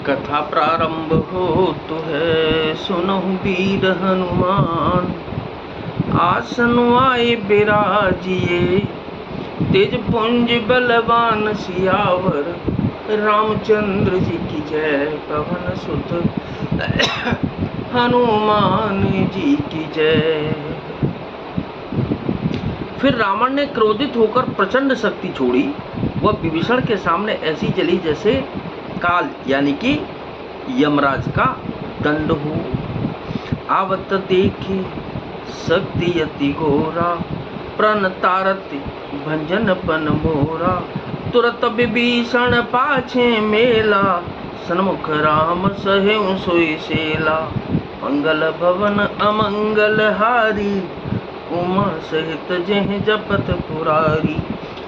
कथा प्रारंभ होतु है, सुनहु वीर हनुमान। आसन आए बिराजिए, तेज पुंज बलवान सियावर। रामचंद्र जी की जय, पवन सुत हनुमान जी की जय। फिर रावण ने क्रोधित होकर प्रचंड शक्ति छोड़ी। वह विभीषण के सामने ऐसी चली जैसे काल यानी कि यमराज का दंड हो। आवत देखी शक्ति अति घोरा, प्रण तारत भंजन पन मोरा। तुरत विभीषण पाछे मेला, सन्मुख राम सहेउ सोई सेला। मंगल भवन अमंगल हारी, उमा सहित जेह जपत पुरारी।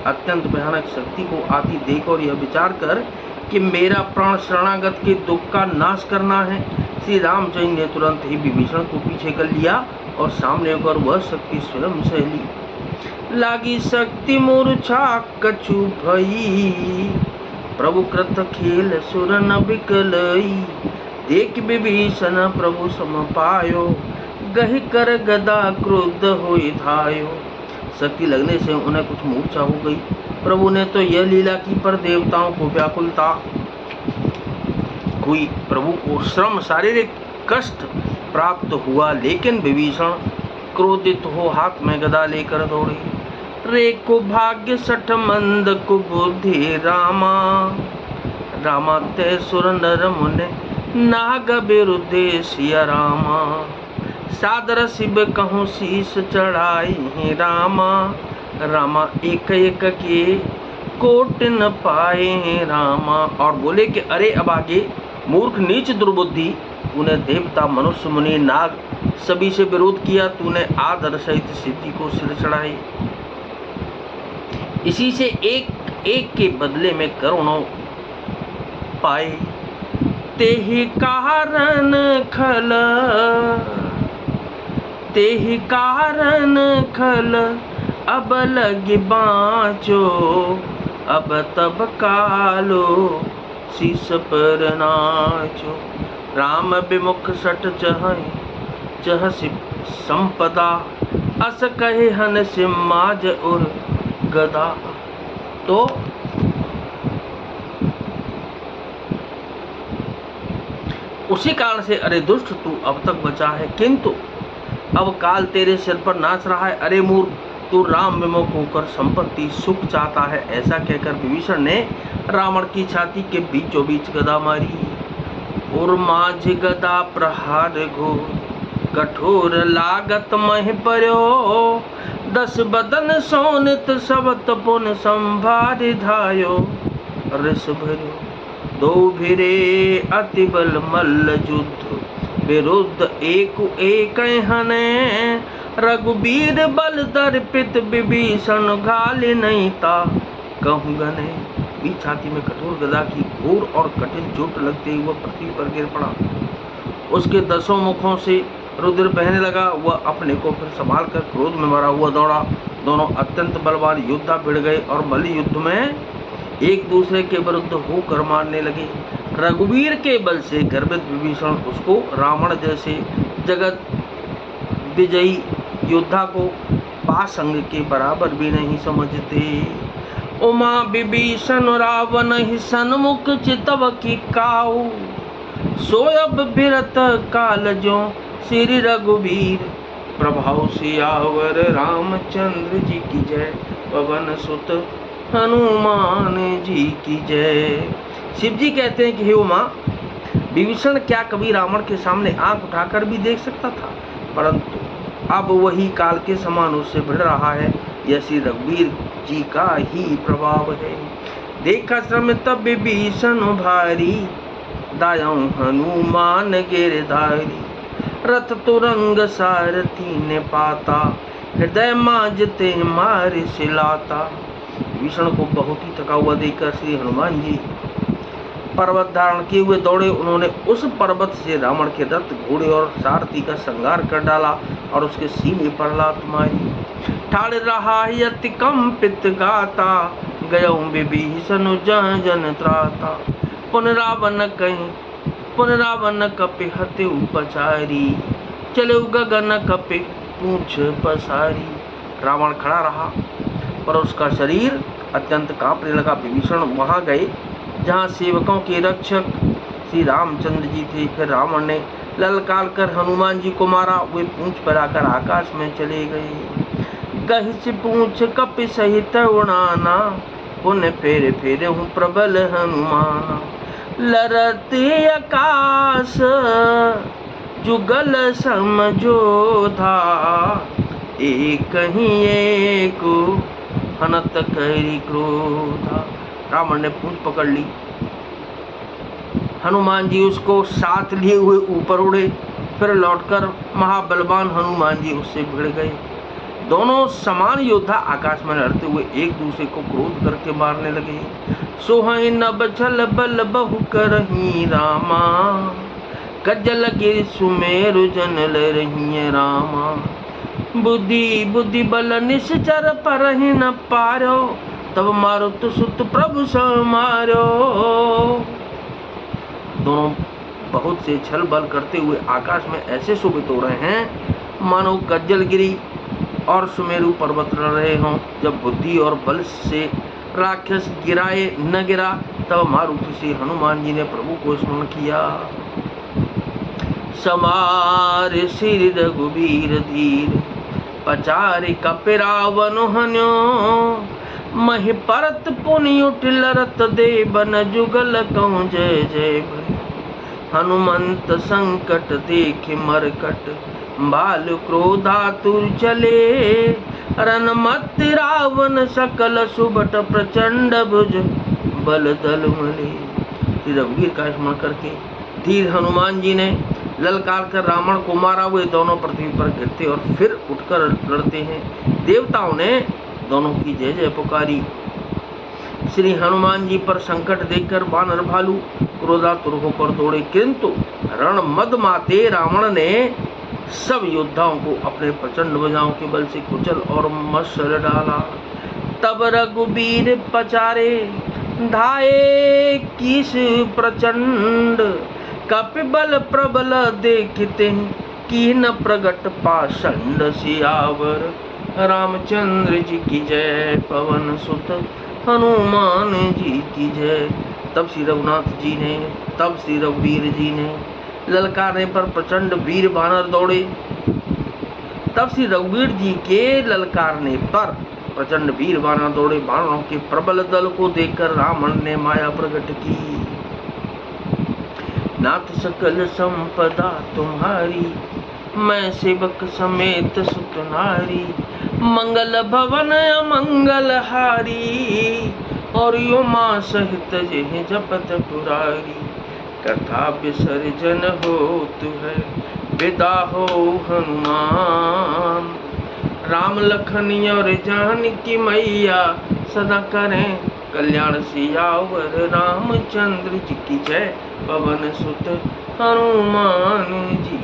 अत्यंत भयानक शक्ति को आती देख और यह विचार कर कि मेरा प्राण शरणागत के दुख का नाश करना है, श्री रामचंद्र ने तुरंत ही विभीषण को पीछे कर लिया और सामने होकर वह शक्ति स्वयं सह ली। लागी शक्ति मूर्छा कछु भई, प्रभु कृत खेल सुर न बिकलई। देख विभीषण प्रभु सम पायो, गहि कर गदा क्रुद्ध होई धायो। शक्ति लगने से उन्हें कुछ मूर्छा हो गई। प्रभु ने तो यह लीला की पर देवताओं को व्याकुलता हुई। प्रभु को श्रम शारीरिक कष्ट प्राप्त हुआ, लेकिन विभीषण क्रोधित हो हाथ में गदा लेकर दौड़े। रे को भाग्य सठ मंद को बुद्धि रामा, रामा ते सुर नर मुने नाग विरुद्धे सिया रामा। सादर शिव कहूँ शीस चढ़ाई रामा, रामा एक एक के कोट न पाए रामा। और बोले कि अरे अभागे, मूर्ख नीच दुर्बुद्धि, तूने देवता मनुष्य मुनि नाग सभी से विरोध किया, तूने आदर सहित शिव जी को सिर चढ़ाए। इसी से एक एक के बदले में करोड़ों पाए। तेहि कारण खल, तेहि कारण खल, अब लग बाँचो। अब तब कालो शीस पर नाचो। राम विमुख सट चह संपदा, अस कहे हन सिमाज और गदा। तो उसी कारण से अरे दुष्ट, तू अब तक बचा है, किंतु अब काल तेरे सिर पर नाच रहा है। अरे मूर्ख, तू राम विमुख होकर संपत्ति सुख चाहता है। ऐसा कहकर विभीषण ने रावण की छाती के बीचों बीच गदा मारी। और माझ गदा प्रहार घोर, कठोर लागत मह पर्यो। 10 बदन सोनित सबत पुन संभार धायो। रस भर्यो दो भिरे अति बल मल्ल युद्ध, विरुद्ध एक हने। रघुबीर बल दर्पित, विभीषण घाले नहीं ता कहूँ गने। बीच छाती में कठोर गदा की घोर और कठिन चोट लगते ही वह पृथ्वी पर गिर पड़ा। उसके 10 मुखों से रुधिर बहने लगा। वह अपने को फिर संभाल कर क्रोध में भरा हुआ दौड़ा। दोनों अत्यंत बलवान योद्धा भिड़ गए और बलि युद्ध में एक दूसरे के विरुद्ध होकर मारने लगे। रघुवीर के बल से गर्वित विभीषण उसको रावण जैसे जगत विजयी योद्धा को पासंग के बराबर भी नहीं समझते। उमा विभीषण रावण ही सन्मुख चितव की काऊ। सोयब बिरत काल जो श्री रघुवीर, प्रभाव सियावर रामचंद्र जी की जय। पवन सुत हनुमान जी की जय। शिव जी कहते हैं कि हे उमा, विभीषण क्या कभी रावण के सामने आंख उठाकर भी देख सकता था, परंतु अब वही काल के समान उससे भिड़ रहा है। यह श्री रघुवीर जी का ही प्रभाव है। देखा श्रम तब विभीषण भारी, दायां हनुमान गिरधारी। रथ तुरंग सारथी ने पाता, हृदय मांजते मार सिलाता। विभीषण को बहुत ही थका हुआ देखकर श्री हनुमान जी पर्वत धारण किए हुए दौड़े। उन्होंने उस पर्वत से रावण के रथ, घोड़े और सारथी का संहार कर डाला और उसके सीने पर लात मारी। ठाड़ रहा अति कंपित गाता, गयऊं विभीषण जन जन त्राता। पुन रावण कहीं पुन रावण कपि हते उपचारी, चले गगन कपि पूछ पसारी। रावण खड़ा रहा पर उसका शरीर अत्यंत कांपने लगा। विभीषण वहां गए जहां सेवकों के रक्षक श्री रामचंद्र जी थे। फिर रावण ने ललकार कर हनुमान जी को मारा। वे पूंछ फैलाकर आकाश में चले गए। गहिस पूंछ कपि सहित उड़ाना, पुन फेरे फेरे हूँ प्रबल हनुमाना। लरते आकाश जुगल समझोधा, एक ही एक हनत करी क्रोधा। रावण ने पूंछ पकड़ ली। हनुमान जी उसको साथ लिए हुए ऊपर उड़े। फिर लौटकर महाबलवान हनुमान जी उससे भिड़ गए। दोनों समान योद्धा आकाश में लड़ते हुए एक दूसरे को क्रोध करके मारने लगे। सोहै नभ छल बल बहु करही रामा, गजल गिर सुमेरु जन लरही रामा। बुद्धि बुद्धि बल निश्चर परहि न पारो, तब मारुत सुत प्रभु समारो। दोनों बहुत से छल बल करते हुए आकाश में ऐसे शोभित हो रहे हैं मानो गज्जल गिरी और सुमेरु पर्वत लड़ रहे हों। जब बुद्धि और बल से राक्षस गिराए न गिरा, तब मारुति से हनुमान जी ने प्रभु को स्मरण किया। समार श्री रघुबीर धीर, पचारि कपि रावण हन्यो। महि परत पुनि उठ लरत देबन, जुगल कहूँ जय जय भय। हनुमंत संकट देख मरकट, बाल क्रोधातुर चले। रनमत रावण सकल सुबट, प्रचंड भुज बल दल मले। रघुवीर का स्मरण करके धीर हनुमान जी ने ललकार कर रावण को मारा। वे दोनों पृथ्वी पर गिरते और फिर उठकर लड़ते हैं। देवताओं ने दोनों की जय जय पुकारी। श्री हनुमान जी पर संकट देखकर वानर भालू क्रोधातुर होकर दौड़े, किंतु रण मद माते रावण ने सब योद्धाओं को अपने प्रचंड भुजाओं के बल से कुचल और मसल डाला। तब रघुबीर पचारे धाये किस प्रचंड, कपि बल प्रबल देखते कीन प्रगट पाषंड। सियावर रामचंद्र जी की जय, पवन सुत हनुमान जी की जय। तब श्री रघुवीर जी ने ललकारने पर प्रचंड वीर बानर दौड़े। तब श्री रघुवीर जी के ललकारने पर प्रचंड वीर बानर दौड़े। बानरों के प्रबल दल को देखकर रावण ने माया प्रकट की। नाथ सकल संपदा तुम्हारी, मैं सेवक समेत सुत नारी। मंगल भवन अमंगल हारी, और यो माँ सहित जिह जपत पुरारी। कथा विसर्जन होत है, विदा हो हनुमान। राम लखन और जानकी मैया, सदा करें कल्याण। सियावर रामचंद्र जी की जय, पवन सुत हनुमान जी